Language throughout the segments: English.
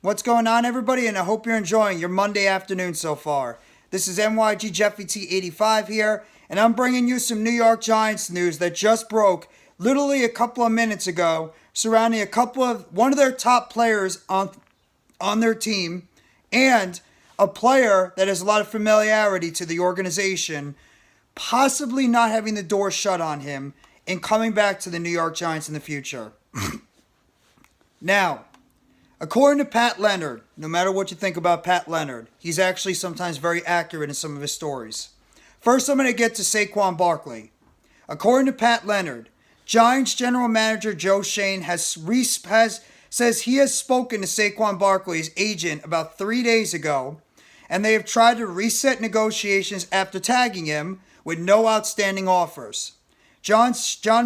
What's going on, everybody? And I hope you're enjoying your Monday afternoon so far. This is NYG Jeffy T85 here, and I'm bringing you some New York Giants news that just broke literally a couple of minutes ago surrounding one of their top players on their team and a player that has a lot of familiarity to the organization, possibly not having the door shut on him and coming back to the New York Giants in the future. Now, according to Pat Leonard, no matter what you think about Pat Leonard, he's actually sometimes very accurate in some of his stories. First, I'm going to get to Saquon Barkley. According to Pat Leonard, Giants general manager Joe Schoen says he has spoken to Saquon Barkley's agent about 3 days ago, and they have tried to reset negotiations after tagging him with no outstanding offers. John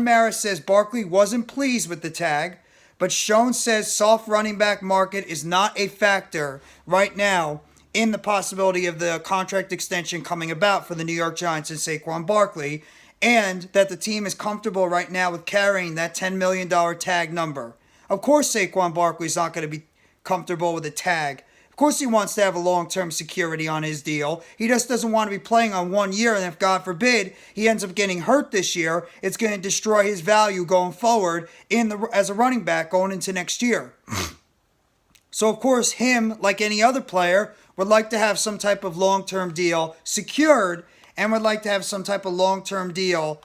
Mara says Barkley wasn't pleased with the tag, but Schoen says soft running back market is not a factor right now in the possibility of the contract extension coming about for the New York Giants and Saquon Barkley, and that the team is comfortable right now with carrying that $10 million tag number. Of course Saquon Barkley's not going to be comfortable with a tag. Of course he wants to have a long-term security on his deal. He just doesn't want to be playing on 1 year, and if God forbid he ends up getting hurt this year, it's going to destroy his value going forward as a running back going into next year. So of course him, like any other player, would like to have some type of long-term deal secured and would like to have some type of long-term deal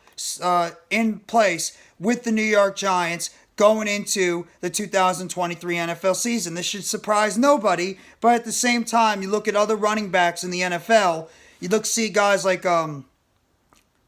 in place with the New York Giants going into the 2023 NFL season. This should surprise nobody, but at the same time, you look at other running backs in the NFL, see guys like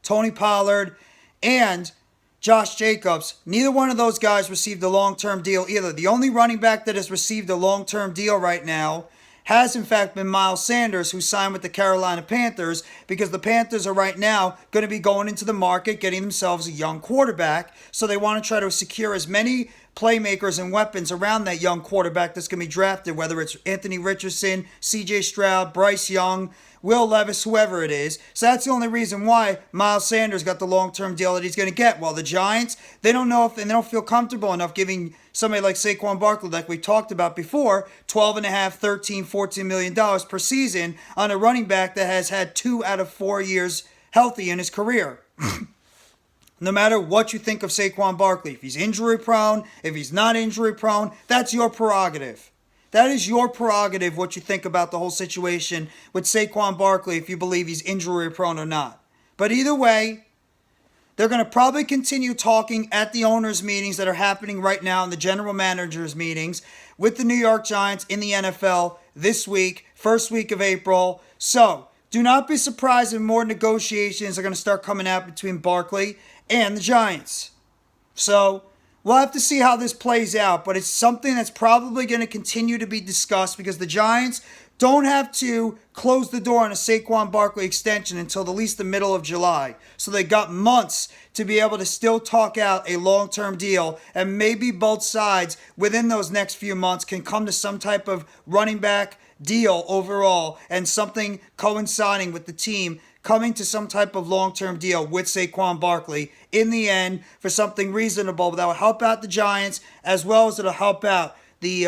Tony Pollard and Josh Jacobs. Neither one of those guys received a long-term deal either. The only running back that has received a long-term deal right now has in fact been Miles Sanders, who signed with the Carolina Panthers, because the Panthers are right now going to be going into the market, getting themselves a young quarterback. So they want to try to secure as many playmakers and weapons around that young quarterback that's going to be drafted, whether it's Anthony Richardson, CJ Stroud, Bryce Young, Will Levis, whoever it is. So that's the only reason why Miles Sanders got the long-term deal that he's going to get. While the Giants, they don't know if, and they don't feel comfortable enough giving somebody like Saquon Barkley, like we talked about before, $12.5, $13, $14 million per season on a running back that has had 2 out of 4 years healthy in his career. No matter what you think of Saquon Barkley, if he's injury prone, if he's not injury prone, that's your prerogative. That is your prerogative, what you think about the whole situation with Saquon Barkley, if you believe he's injury prone or not. But either way, they're going to probably continue talking at the owners' meetings that are happening right now and the general managers' meetings with the New York Giants in the NFL this week, first week of April. So do not be surprised if more negotiations are going to start coming out between Barkley and the Giants. So we'll have to see how this plays out, but it's something that's probably going to continue to be discussed because the Giants don't have to close the door on a Saquon Barkley extension until at least the middle of July. So they got months to be able to still talk out a long-term deal, and maybe both sides within those next few months can come to some type of running back deal overall and something coinciding with the team coming to some type of long-term deal with Saquon Barkley in the end for something reasonable that will help out the Giants as well as it'll help out the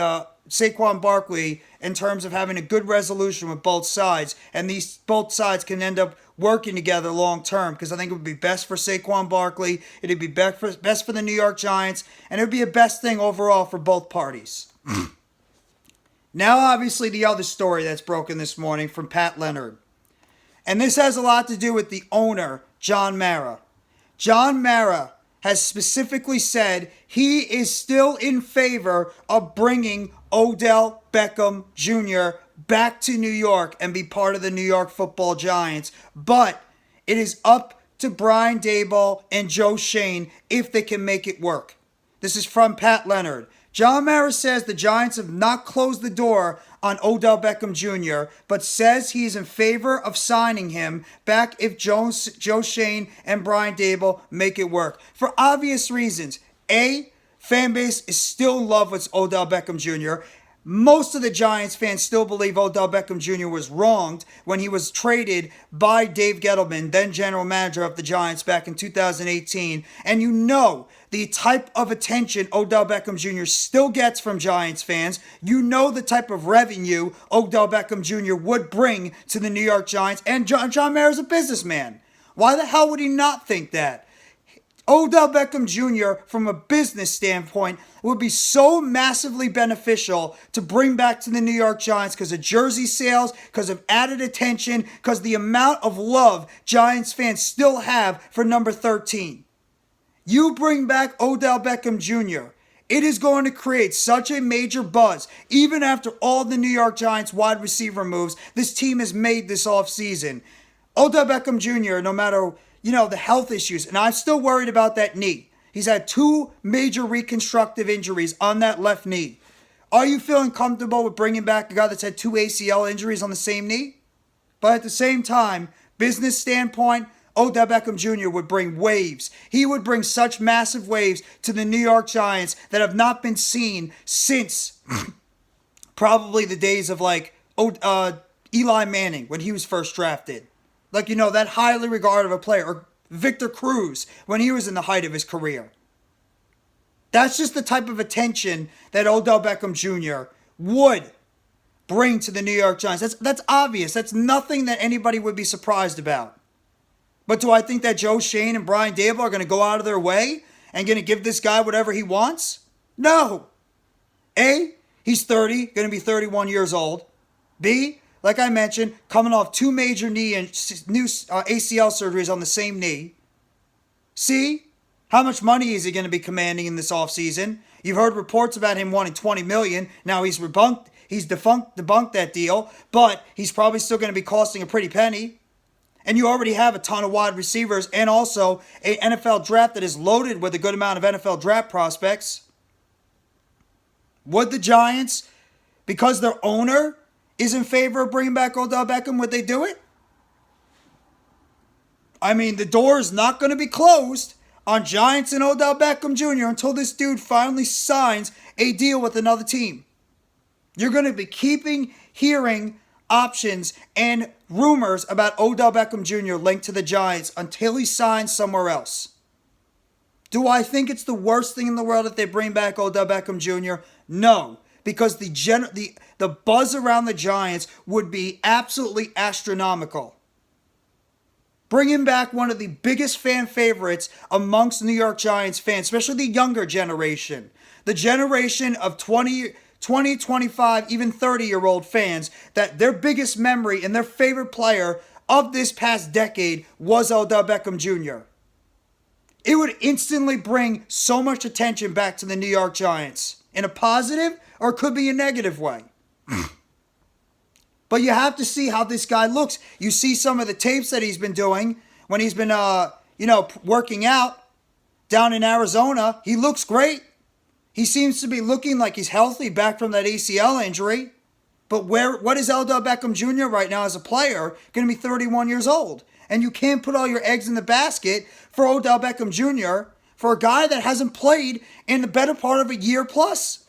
Saquon Barkley in terms of having a good resolution with both sides, and these both sides can end up working together long-term because I think it would be best for Saquon Barkley, it would be best for the New York Giants, and it would be a best thing overall for both parties. Now obviously the other story that's broken this morning from Pat Leonard. And this has a lot to do with the owner, John Mara. John Mara has specifically said he is still in favor of bringing Odell Beckham Jr. back to New York and be part of the New York Football Giants. But it is up to Brian Daboll and Joe Schoen if they can make it work. This is from Pat Leonard. John Mara says the Giants have not closed the door on Odell Beckham Jr., but says he is in favor of signing him back if Joe Schoen and Brian Daboll make it work. For obvious reasons. A, fan base is still in love with Odell Beckham Jr. Most of the Giants fans still believe Odell Beckham Jr. was wronged when he was traded by Dave Gettleman, then general manager of the Giants back in 2018. And you know the type of attention Odell Beckham Jr. still gets from Giants fans. You know the type of revenue Odell Beckham Jr. would bring to the New York Giants. And John Mara's a businessman. Why the hell would he not think that? Odell Beckham Jr., from a business standpoint, would be so massively beneficial to bring back to the New York Giants because of jersey sales, because of added attention, because the amount of love Giants fans still have for number 13. You bring back Odell Beckham Jr., it is going to create such a major buzz. Even after all the New York Giants wide receiver moves this team has made this offseason. Odell Beckham Jr., no matter the health issues, and I'm still worried about that knee. He's had 2 major reconstructive injuries on that left knee. Are you feeling comfortable with bringing back a guy that's had 2 ACL injuries on the same knee? But at the same time, business standpoint, Odell Beckham Jr. would bring waves. He would bring such massive waves to the New York Giants that have not been seen since probably the days of Eli Manning when he was first drafted. That highly regarded of a player. Or Victor Cruz when he was in the height of his career. That's just the type of attention that Odell Beckham Jr. would bring to the New York Giants. That's obvious. That's nothing that anybody would be surprised about. But do I think that Joe Schoen and Brian Daboll are going to go out of their way and going to give this guy whatever he wants? No. A, he's 30, going to be 31 years old. B, like I mentioned, coming off 2 major knee and new ACL surgeries on the same knee. C, how much money is he going to be commanding in this offseason? You've heard reports about him wanting $20 million. Now he's debunked that deal, but he's probably still going to be costing a pretty penny. And you already have a ton of wide receivers and also an NFL draft that is loaded with a good amount of NFL draft prospects. Would the Giants, because their owner is in favor of bringing back Odell Beckham, would they do it? I mean, the door is not going to be closed on Giants and Odell Beckham Jr. until this dude finally signs a deal with another team. You're going to be hearing options and rumors about Odell Beckham Jr. linked to the Giants until he signs somewhere else. Do I think it's the worst thing in the world if they bring back Odell Beckham Jr.? No. Because the buzz around the Giants would be absolutely astronomical. Bringing back one of the biggest fan favorites amongst New York Giants fans, especially the younger generation. The generation of 20, 25, even 30-year-old fans, that their biggest memory and their favorite player of this past decade was Odell Beckham Jr. It would instantly bring so much attention back to the New York Giants. In a positive, or it could be a negative way. But you have to see how this guy looks. You see some of the tapes that he's been doing when he's been, working out down in Arizona. He looks great. He seems to be looking like he's healthy back from that ACL injury. But what is Odell Beckham Jr. right now as a player? Going to be 31 years old. And you can't put all your eggs in the basket for Odell Beckham Jr., for a guy that hasn't played in the better part of a year plus.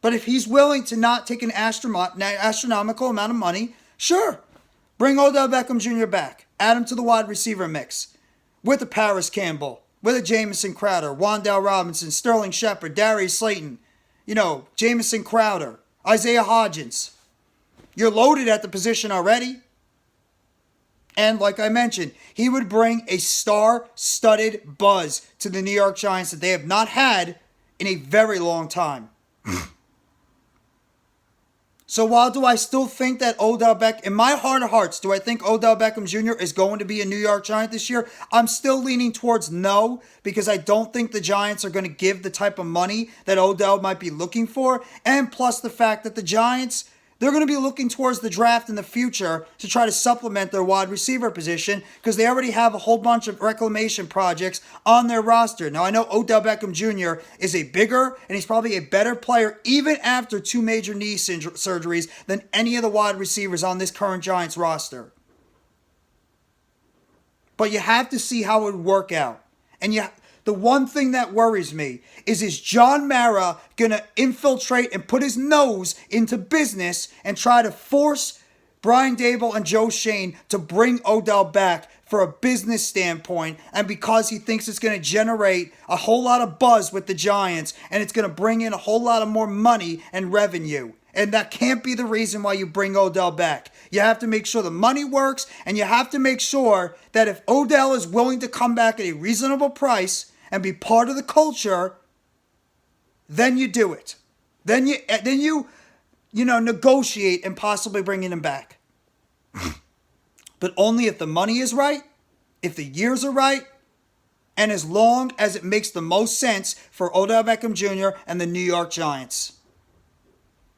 But if he's willing to not take an astronomical amount of money, sure. Bring Odell Beckham Jr. back. Add him to the wide receiver mix. With a Paris Campbell. With a Jamison Crowder. Wan'Dale Robinson. Sterling Shepard. Darius Slayton. Jamison Crowder. Isaiah Hodgins. You're loaded at the position already. And like I mentioned, he would bring a star-studded buzz to the New York Giants that they have not had in a very long time. So while do I still think that Odell Beckham, in my heart of hearts, do I think Odell Beckham Jr. is going to be a New York Giant this year? I'm still leaning towards no, because I don't think the Giants are going to give the type of money that Odell might be looking for. And plus the fact that the Giants, they're going to be looking towards the draft in the future to try to supplement their wide receiver position because they already have a whole bunch of reclamation projects on their roster. Now, I know Odell Beckham Jr. is a bigger and he's probably a better player even after 2 major knee surgeries than any of the wide receivers on this current Giants roster. But you have to see how it would work out. And the one thing that worries me is John Mara going to infiltrate and put his nose into business and try to force Brian Daboll and Joe Schoen to bring Odell back for a business standpoint and because he thinks it's going to generate a whole lot of buzz with the Giants and it's going to bring in a whole lot of more money and revenue. And that can't be the reason why you bring Odell back. You have to make sure the money works, and you have to make sure that if Odell is willing to come back at a reasonable price and be part of the culture, then you do it. Then you negotiate and possibly bringing him back. But only if the money is right, if the years are right, and as long as it makes the most sense for Odell Beckham Jr. and the New York Giants.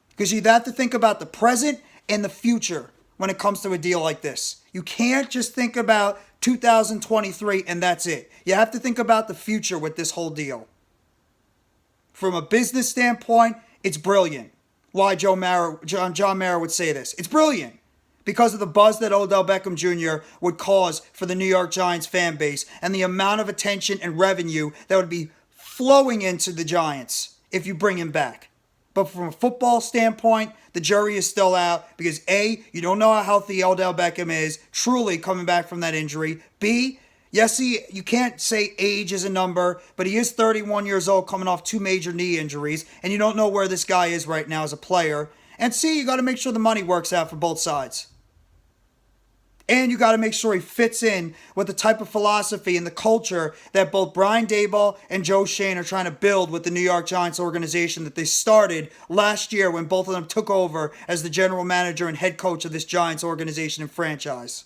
Because you have to think about the present and the future when it comes to a deal like this. You can't just think about 2023 and that's it. You have to think about the future with this whole deal. From a business standpoint, it's brilliant. Why John Mara would say this. It's brilliant because of the buzz that Odell Beckham Jr. would cause for the New York Giants fan base and the amount of attention and revenue that would be flowing into the Giants if you bring him back. But from a football standpoint, the jury is still out because A, you don't know how healthy Odell Beckham is, truly coming back from that injury. B, yes, you can't say age is a number, but he is 31 years old coming off 2 major knee injuries, and you don't know where this guy is right now as a player. And C, you got to make sure the money works out for both sides. And you got to make sure he fits in with the type of philosophy and the culture that both Brian Daboll and Joe Schoen are trying to build with the New York Giants organization that they started last year when both of them took over as the general manager and head coach of this Giants organization and franchise.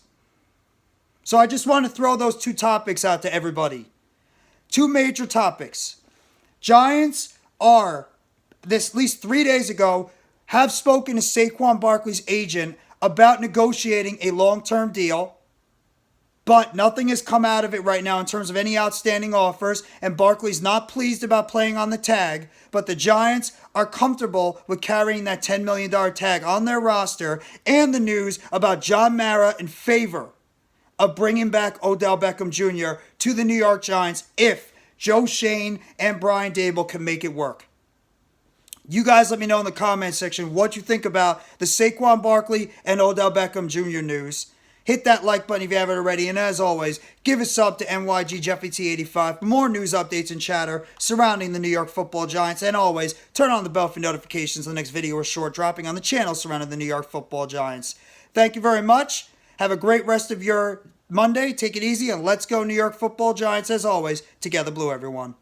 So I just want to throw those 2 topics out to everybody. 2 major topics. Giants are, at least 3 days ago, have spoken to Saquon Barkley's agent about negotiating a long-term deal, but nothing has come out of it right now in terms of any outstanding offers, and Barkley's not pleased about playing on the tag, but the Giants are comfortable with carrying that $10 million tag on their roster, and the news about John Mara in favor of bringing back Odell Beckham Jr. to the New York Giants if Joe Schoen and Brian Daboll can make it work. You guys let me know in the comment section what you think about the Saquon Barkley and Odell Beckham Jr. news. Hit that like button if you haven't already. And as always, give a sub to NYGJeffyT85 for more news updates and chatter surrounding the New York Football Giants. And always, turn on the bell for notifications of the next video or short dropping on the channel surrounding the New York Football Giants. Thank you very much. Have a great rest of your Monday. Take it easy and let's go New York Football Giants. As always, together blue, everyone.